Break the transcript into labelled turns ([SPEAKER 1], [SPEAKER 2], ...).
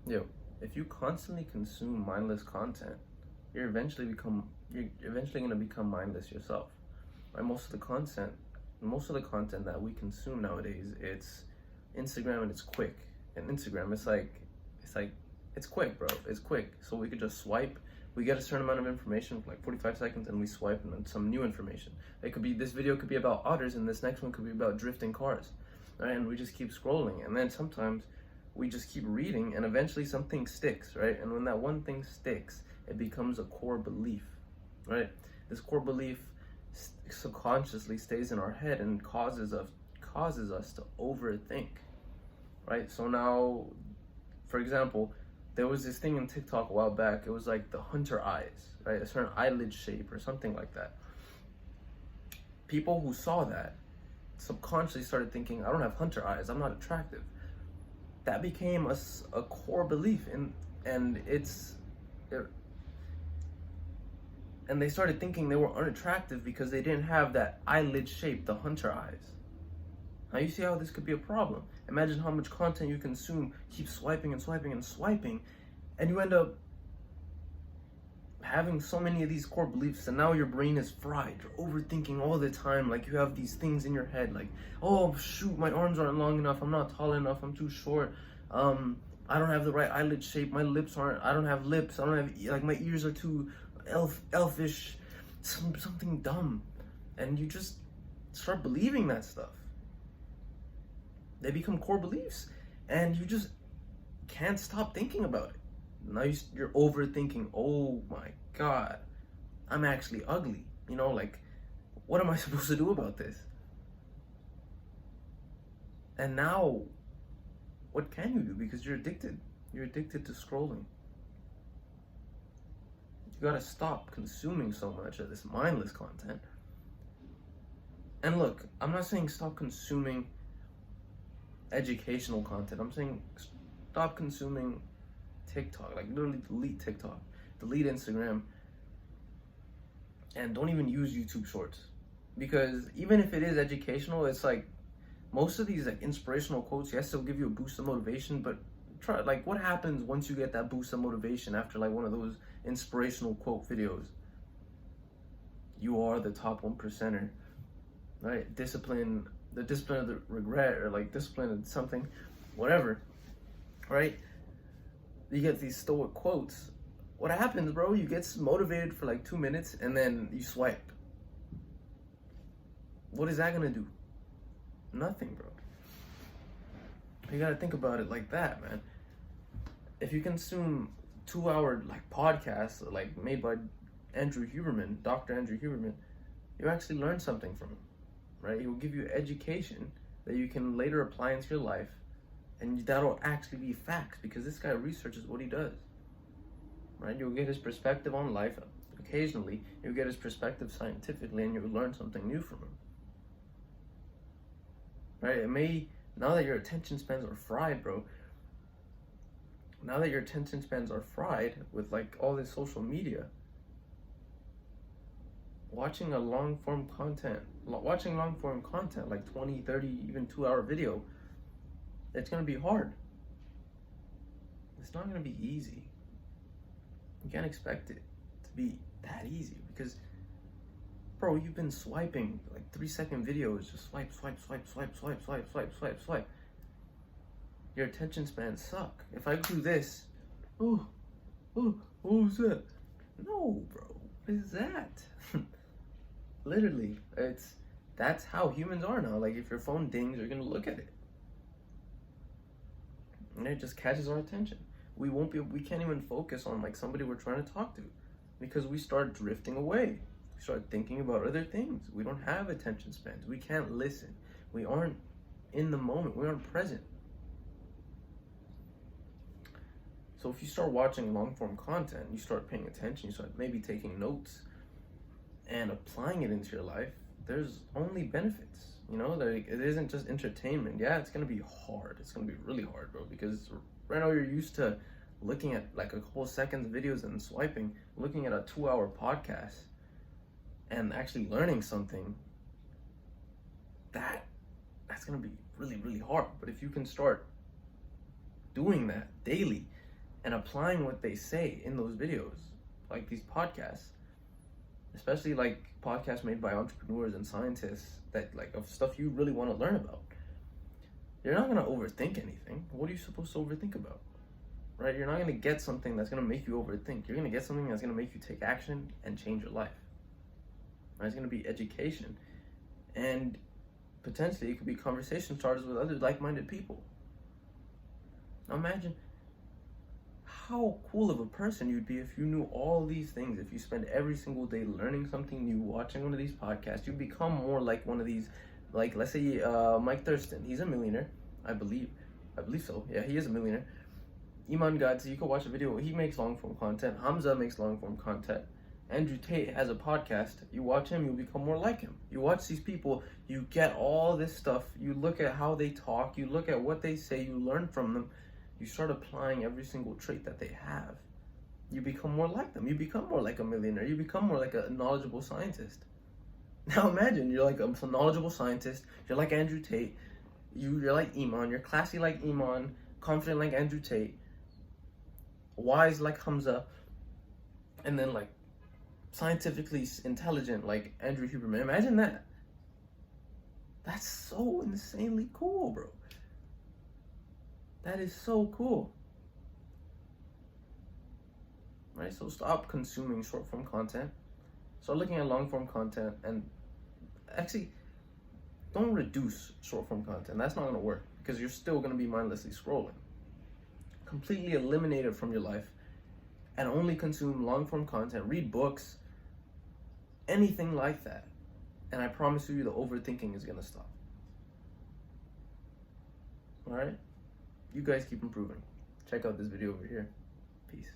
[SPEAKER 1] Yo, if you constantly consume mindless content, you're eventually gonna become mindless yourself. Right? Most of the content that we consume nowadays, it's Instagram and it's quick. And Instagram, it's like it's quick, bro. It's quick. So we could just swipe. We get a certain amount of information for like 45 seconds, and we swipe, and then some new information. It could be this video could be about otters, and this next one could be about drifting cars, right? And we just keep scrolling, and then sometimes we just keep reading, and eventually something sticks, right? And when that one thing sticks, it becomes a core belief, right? This core belief subconsciously stays in our head and causes us to overthink, right? So now, for example, there was this thing in TikTok a while back. It was like the hunter eyes, right? A certain eyelid shape or something like that. People who saw that subconsciously started thinking, I don't have hunter eyes, I'm not attractive. That became a core belief, and and they started thinking they were unattractive because they didn't have that eyelid shape, the hunter eyes. Now you see how this could be a problem. Imagine how much content you consume, keep swiping and swiping and swiping, and you end up having so many of these core beliefs, and now your brain is fried. You're overthinking all the time. Like, you have these things in your head, like, oh shoot, my arms aren't long enough, I'm not tall enough, I'm too short, I don't have the right eyelid shape, my lips aren't, I don't have lips, I don't have, like, my ears are too elfish, something dumb. And you just start believing that stuff. They become core beliefs, and you just can't stop thinking about it. Now you're overthinking. Oh my god, I'm actually ugly. Like, what am I supposed to do about this? And now, what can you do? Because you're addicted. You're addicted to scrolling. You gotta stop consuming so much of this mindless content. And look, I'm not saying stop consuming educational content. I'm saying stop consuming TikTok. Like, literally delete TikTok, delete Instagram, and don't even use YouTube Shorts. Because even if it is educational, it's like most of these like inspirational quotes, yes, they'll give you a boost of motivation, but try, like, what happens once you get that boost of motivation after like one of those inspirational quote videos? You are the top 1%er, right? The discipline of the regret, or like discipline of something, whatever, right? You get these stoic quotes. What happens, bro? You get motivated for like 2 minutes, and then you swipe. What is that gonna do? Nothing, bro. You gotta think about it like that, man. If you consume 2-hour like podcasts like made by Andrew Huberman, Dr. Andrew Huberman, you actually learn something from him, right? He will give you education that you can later apply into your life, and that'll actually be facts, because this guy researches what he does, right? You'll get his perspective on life. Occasionally, you'll get his perspective scientifically, and you'll learn something new from him, right? Now that your attention spans are fried, bro, now that your attention spans are fried with like all this social media, watching long form content like 20, 30, even 2-hour video, it's gonna be hard. It's not gonna be easy. You can't expect it to be that easy, because, bro, you've been swiping like 3-second videos, just swipe, swipe, swipe, swipe, swipe, swipe, swipe, swipe, swipe. Your attention spans suck. If I do this, what was that? No, bro, what is that? Literally, that's how humans are now. Like, if your phone dings, you're gonna look at it, and it just catches our attention. We can't even focus on like somebody we're trying to talk to, because we start drifting away. We start thinking about other things. We don't have attention spans. We can't listen. We aren't in the moment. We aren't present. So if you start watching long form content, you start paying attention, you start maybe taking notes and applying it into your life, there's only benefits. Like, it isn't just entertainment. Yeah, it's gonna be hard. It's gonna be really hard, bro, because right now you're used to looking at like a couple seconds videos and swiping, looking at a 2-hour podcast and actually learning something. That's gonna be really, really hard. But if you can start doing that daily, and applying what they say in those videos, like these podcasts, especially like podcasts made by entrepreneurs and scientists that like of stuff you really want to learn about. You're not going to overthink anything. What are you supposed to overthink about? Right? You're not going to get something that's going to make you overthink. You're going to get something that's going to make you take action and change your life. Right? It's going to be education. And potentially it could be conversation starters with other like-minded people. Now imagine how cool of a person you'd be if you knew all these things. If you spend every single day learning something new, watching one of these podcasts, you become more like one of these, like let's say Mike Thurston. He's a millionaire, I believe so. Yeah, he is a millionaire. Iman Gadzi, you can watch a video. He makes long form content. Hamza makes long form content. Andrew Tate has a podcast. You watch him, you'll become more like him. You watch these people, you get all this stuff. You look at how they talk. You look at what they say. You learn from them. You start applying every single trait that they have. You become more like them. You become more like a millionaire. You become more like a knowledgeable scientist. Now imagine you're like a knowledgeable scientist. You're like Andrew Tate. You're like Iman. You're classy like Iman. Confident like Andrew Tate. Wise like Hamza. And then like scientifically intelligent like Andrew Huberman. Imagine that. That's so insanely cool, bro. That is so cool. Right? So stop consuming short form content. Start looking at long form content, and actually don't reduce short form content. That's not going to work because you're still going to be mindlessly scrolling. Completely eliminate it from your life and only consume long form content. Read books, anything like that. And I promise you the overthinking is going to stop. All right? You guys keep improving. Check out this video over here. Peace.